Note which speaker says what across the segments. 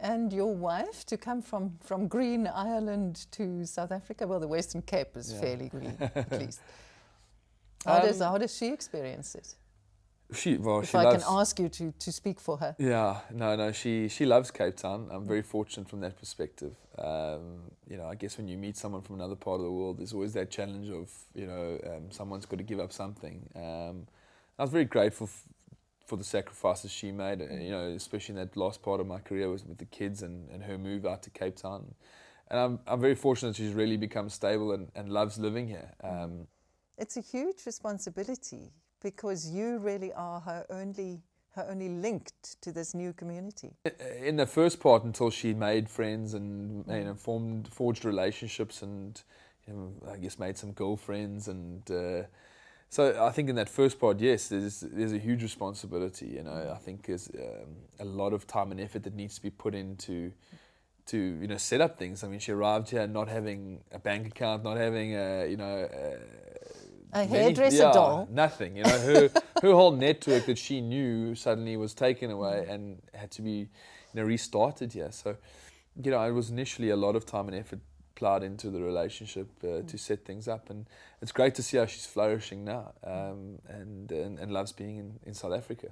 Speaker 1: And your wife, to come from green Ireland to South Africa, well, the Western Cape is fairly green, at least. How does she experience it? If I can ask you to speak for her.
Speaker 2: Yeah, no, she loves Cape Town. I'm very fortunate from that perspective. You know, I guess when you meet someone from another part of the world, there's always that challenge of, you know, someone's got to give up something. I was very grateful for the sacrifices she made, you know, especially in that last part of my career was with the kids and her move out to Cape Town. And I'm very fortunate she's really become stable and loves living here.
Speaker 1: It's a huge responsibility because you really are her only linked to this new community.
Speaker 2: In the first part, until she made friends and you know, forged relationships and you know, I guess made some girlfriends and so I think in that first part, yes, there's a huge responsibility. You know, I think there's a lot of time and effort that needs to be put into you know, set up things. I mean, she arrived here not having a bank account, not having
Speaker 1: a hairdresser doll,
Speaker 2: nothing. You know, her whole network that she knew suddenly was taken away and had to be, you know, restarted here. So, you know, it was initially a lot of time and effort applied into the relationship to set things up, and it's great to see how she's flourishing now and loves being in South Africa.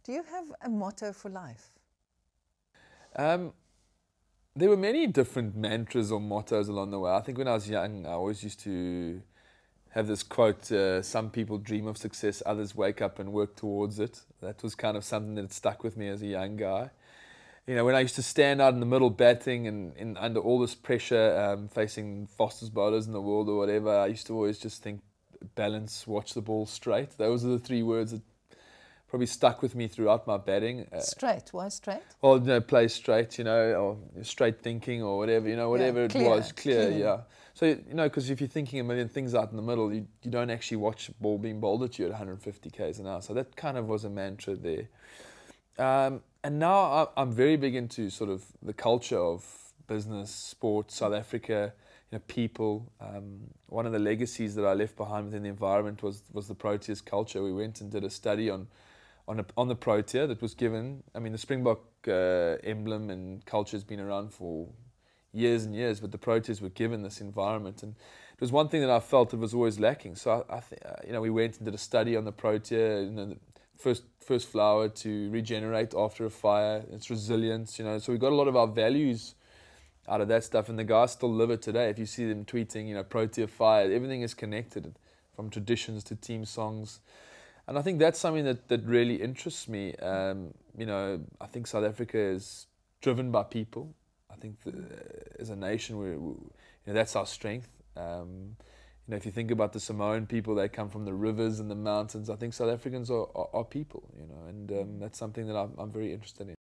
Speaker 1: Do you have a motto for life?
Speaker 2: There were many different mantras or mottos along the way. I think when I was young, I always used to have this quote, some people dream of success, others wake up and work towards it. That was kind of something that stuck with me as a young guy. You know, when I used to stand out in the middle batting and under all this pressure, facing fastest bowlers in the world or whatever, I used to always just think, balance, watch the ball straight. Those are the three words that probably stuck with me throughout my batting.
Speaker 1: Straight? Why straight?
Speaker 2: Well, you know, play straight, you know, or straight thinking or whatever, you know, whatever it was, clear, yeah. So, you know, because if you're thinking a million things out in the middle, you don't actually watch the ball being bowled at you at 150 k's an hour. So that kind of was a mantra there. And now I'm very big into sort of the culture of business, sport, South Africa, you know, people. One of the legacies that I left behind within the environment was the Proteas culture. We went and did a study on the Protea that was given. I mean, the Springbok emblem and culture has been around for years and years, but the Proteas were given this environment, and it was one thing that I felt it was always lacking. So I think you know, we went and did a study on the Protea, you know, the first flower to regenerate after a fire, its resilience, you know. So we got a lot of our values out of that stuff, and the guys still live it today. If you see them tweeting, you know, Protea fire, everything is connected, from traditions to team songs. And I think that's something that really interests me. You know, I think South Africa is driven by people. I think as a nation, you know, that's our strength. You know, if you think about the Samoan people, they come from the rivers and the mountains. I think South Africans are people, you know, and that's something that I'm very interested in.